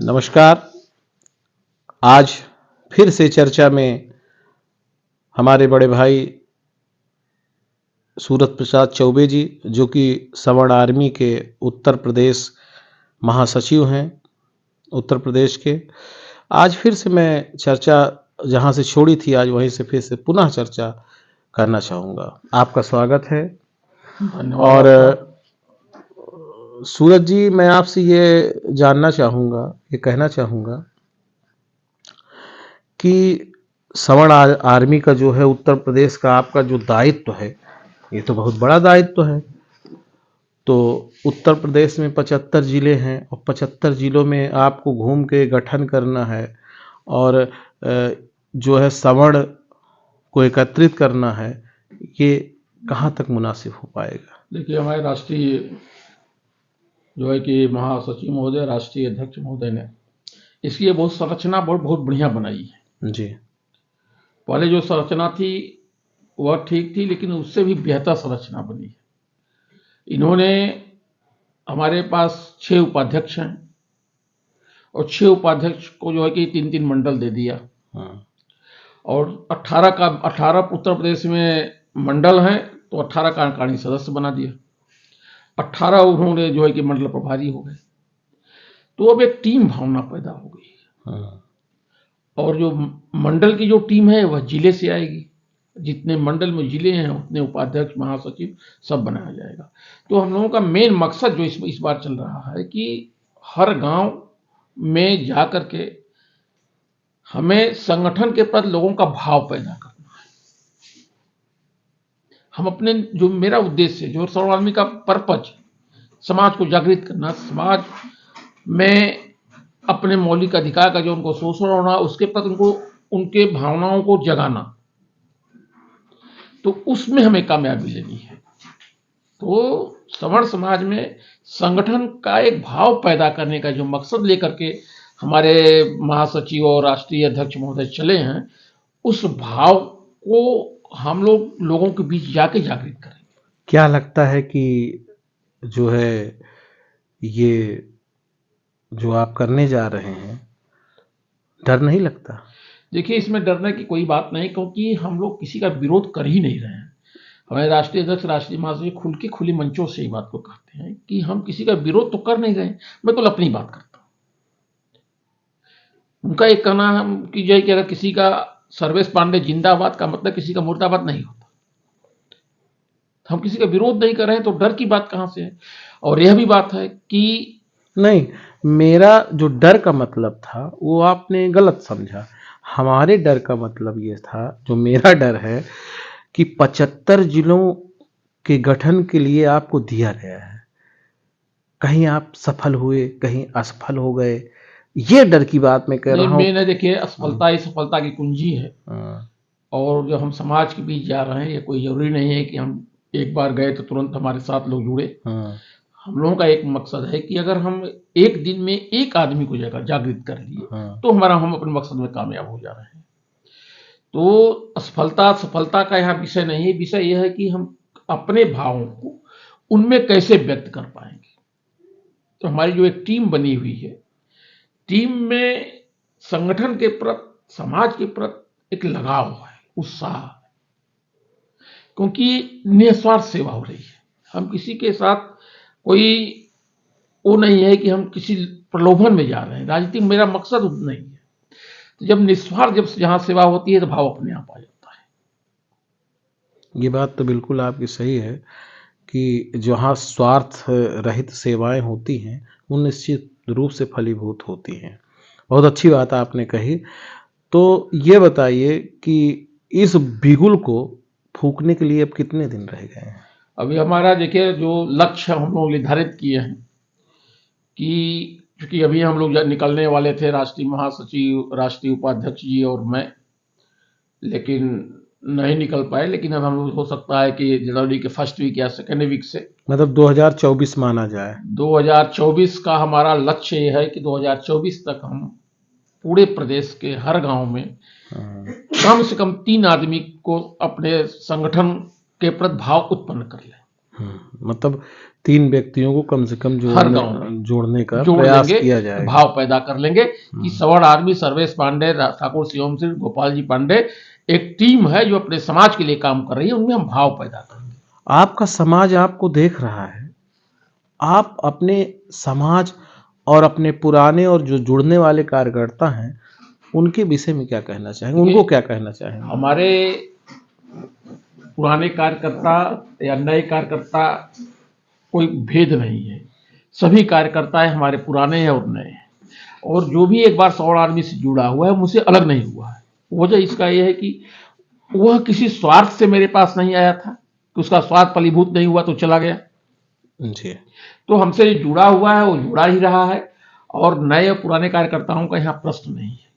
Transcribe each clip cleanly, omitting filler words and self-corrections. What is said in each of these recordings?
नमस्कार। आज फिर से चर्चा में हमारे बड़े भाई सूरत प्रसाद चौबे जी, जो कि सवर्ण आर्मी के उत्तर प्रदेश महासचिव हैं, उत्तर प्रदेश के। आज फिर से मैं चर्चा जहाँ से छोड़ी थी, आज वहीं से फिर से पुनः चर्चा करना चाहूँगा। आपका स्वागत है। धन्यवाद। और सूरज जी, मैं आपसे ये जानना चाहूँगा, ये कहना चाहूँगा कि सवर्ण आर्मी का जो है उत्तर प्रदेश का आपका जो दायित्व है, ये तो बहुत बड़ा दायित्व है। तो उत्तर प्रदेश में 75 ज़िले हैं और 75 ज़िलों में आपको घूम के गठन करना है और जो है सवर्ण को एकत्रित करना है। ये कहाँ तक मुनासिब हो पाएगा? देखिए, हमारे राष्ट्रीय जो है कि महासचिव महोदय, राष्ट्रीय अध्यक्ष महोदय ने इसकी ये बहुत संरचना बहुत बढ़िया बनाई है जी। पहले जो संरचना थी वह ठीक थी, लेकिन उससे भी बेहतर संरचना बनी है। इन्होंने हमारे पास 6 उपाध्यक्ष हैं और 6 उपाध्यक्ष को जो है कि 3-3 मंडल दे दिया। हाँ। और 18 उत्तर प्रदेश में मंडल हैं तो 18 कार्यकारिणी सदस्य बना दिया। 18 उन्होंने जो है कि मंडल प्रभारी हो गए। तो अब एक टीम भावना पैदा हो गई। हाँ। और जो मंडल की जो टीम है वह जिले से आएगी। जितने मंडल में जिले हैं उतने उपाध्यक्ष, महासचिव सब बनाया जाएगा। तो हम लोगों का मेन मकसद जो इस बार चल रहा है कि हर गांव में जाकर के हमें संगठन के प्रति लोगों का भाव पैदा करना है। हम अपने जो मेरा उद्देश्य जो सवर्ण आर्मी का पर्पज, समाज को जागृत करना, समाज में अपने मौलिक अधिकार का जो उनको शोषण होना उसके प्रति उनको उनके भावनाओं को जगाना, तो उसमें हमें कामयाबी लेनी है। तो सवर्ण समाज में संगठन का एक भाव पैदा करने का जो मकसद लेकर के हमारे महासचिव और राष्ट्रीय अध्यक्ष महोदय चले हैं, उस भाव को हम लोगों के बीच जाके जागृत करेंगे। क्या लगता है कि जो है ये जो आप करने जा रहे हैं, डर नहीं लगता? देखिए, इसमें डरने की कोई बात नहीं, क्योंकि हम लोग किसी का विरोध कर ही नहीं रहे हैं। हमारे राष्ट्रीय अध्यक्ष, राष्ट्रीय महासचिव खुली मंचों से ये बात को कहते हैं कि हम किसी का विरोध तो कर नहीं रहे। मैं तो अपनी बात करता हूँ। उनका एक कहना है कि जो है कि अगर किसी का सर्वेश पांडे जिंदाबाद का मतलब किसी का मुर्दाबाद नहीं होता। हम किसी का विरोध नहीं कर रहे हैं तो डर की बात कहाँ से है। और यह भी बात है कि नहीं, मेरा जो डर का मतलब था वो आपने गलत समझा। हमारे डर का मतलब ये था, जो मेरा डर है कि 75 जिलों के गठन के लिए आपको दिया गया है, कहीं आप सफल हुए, कहीं असफल हो गए, ये डर की बात मैं कह रहा हूँ। मैंने देखिए, असफलता ही सफलता की कुंजी है। हाँ। और जो हम समाज के बीच जा रहे हैं, ये कोई जरूरी नहीं है कि हम एक बार गए तो तुरंत हमारे साथ लोग जुड़े। हाँ। हम लोगों का एक मकसद है कि अगर हम एक दिन में एक आदमी को जागृत कर लिए, हाँ। तो हम अपने मकसद में कामयाब हो जा रहे हैं। तो असफलता सफलता का यहाँ विषय नहीं है। विषय यह है कि हम अपने भावों को उनमें कैसे व्यक्त कर पाएंगे। तो हमारी जो एक टीम बनी हुई है, टीम में संगठन के प्रति, समाज के प्रति एक लगाव है, उत्साह है, क्योंकि निस्वार्थ सेवा हो रही है। हम किसी के साथ कोई वो नहीं है कि हम किसी प्रलोभन में जा रहे हैं। राजनीति मेरा मकसद नहीं है। तो जब निस्वार्थ, जब जहां सेवा होती है तो भाव अपने आप आ जाता है। ये बात तो बिल्कुल आपकी सही है कि जहाँ स्वार्थ रहित सेवाएं होती हैं वो निश्चित रूप से फलीभूत होती हैं। बहुत अच्छी बात आपने कही। तो ये बताइए कि इस बिगुल को फूकने के लिए अब कितने दिन रह गए हैं? अभी हमारा देखिए जो लक्ष्य हम लोग निर्धारित किए हैं कि क्योंकि अभी हम लोग निकलने वाले थे, राष्ट्रीय महासचिव, राष्ट्रीय उपाध्यक्ष जी और मैं, लेकिन नहीं निकल पाए। लेकिन अब हम लोग हो सकता है कि जनवरी के फर्स्ट वीक या सेकेंड वीक से, मतलब 2024 माना जाए। 2024 का हमारा लक्ष्य ये है कि 2024 तक हम पूरे प्रदेश के हर गांव में कम से कम 3 आदमी को अपने संगठन के प्रति भाव उत्पन्न कर लें। मतलब 3 व्यक्तियों को कम से कम हर गांव में जोड़ने का जोड़ प्रयास लेंगे, किया जाएगा। भाव पैदा कर लेंगे कि सवर्ण आर्मी सर्वेश पांडे, ठाकुर शिवम सिंह, गोपाल जी पांडे एक टीम है जो अपने समाज के लिए काम कर रही है, उनमें हम भाव पैदा करेंगे। आपका समाज आपको देख रहा है, आप अपने समाज और अपने पुराने और जो जुड़ने वाले कार्यकर्ता हैं उनके विषय में क्या कहना चाहेंगे, उनको क्या कहना चाहेंगे? हमारे पुराने कार्यकर्ता या नए कार्यकर्ता कोई भेद नहीं है, सभी कार्यकर्ता हमारे पुराने हैं और नए हैं, और जो भी एक बार सवर्ण आर्मी से जुड़ा हुआ है मुझसे अलग नहीं हुआ है। वजह इसका यह है कि वह किसी स्वार्थ से मेरे पास नहीं आया था कि उसका स्वार्थ फलीभूत नहीं हुआ तो चला गया जी। तो हमसे जुड़ा हुआ है, वो जुड़ा ही रहा है, और नए और पुराने कार्यकर्ताओं का यहाँ प्रश्न नहीं है।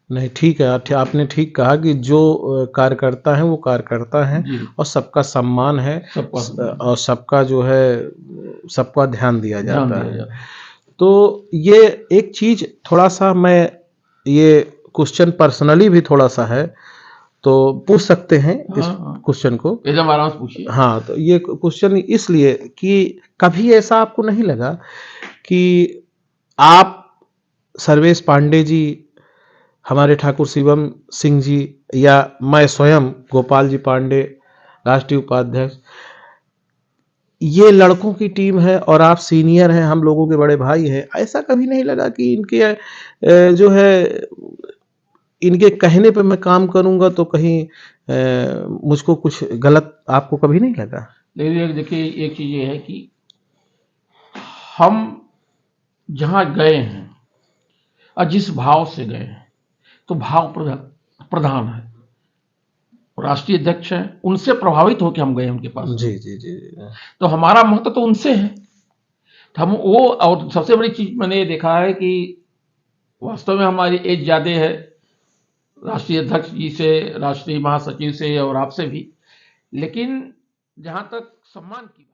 नहीं, ठीक है, आपने ठीक कहा कि जो कार्यकर्ता हैं वो कार्यकर्ता हैं और सबका सम्मान है, और सबका जो है सबका ध्यान दिया जाता है। तो ये एक चीज थोड़ा सा मैं ये क्वेश्चन पर्सनली भी थोड़ा सा है, तो पूछ सकते हैं इस क्वेश्चन को? एकदम आराम से पूछिए। हाँ, तो ये क्वेश्चन इसलिए कि कभी ऐसा आपको नहीं लगा कि आप सर्वेश पांडे जी, हमारे ठाकुर शिवम सिंह जी या मैं स्वयं गोपाल जी पांडे राष्ट्रीय उपाध्यक्ष, ये लड़कों की टीम है और आप सीनियर हैं, हम लोगों के बड़े भाई हैं, ऐसा कभी नहीं लगा कि इनके जो है इनके कहने पे मैं काम करूंगा तो कहीं मुझको कुछ गलत आपको कभी नहीं लगा? लेकिन देखिए, एक चीज ये है कि हम जहां गए हैं और जिस भाव से गए हैं, तो भाव प्रधान है, राष्ट्रीय अध्यक्ष हैं, उनसे प्रभावित होकर हम गए उनके पास। जी जी जी। तो हमारा महत्व तो उनसे है, तो हम वो, और सबसे बड़ी चीज मैंने ये देखा है कि वास्तव में हमारी एज ज्यादा है राष्ट्रीय अध्यक्ष जी से, राष्ट्रीय महासचिव से और आपसे भी, लेकिन जहां तक सम्मान की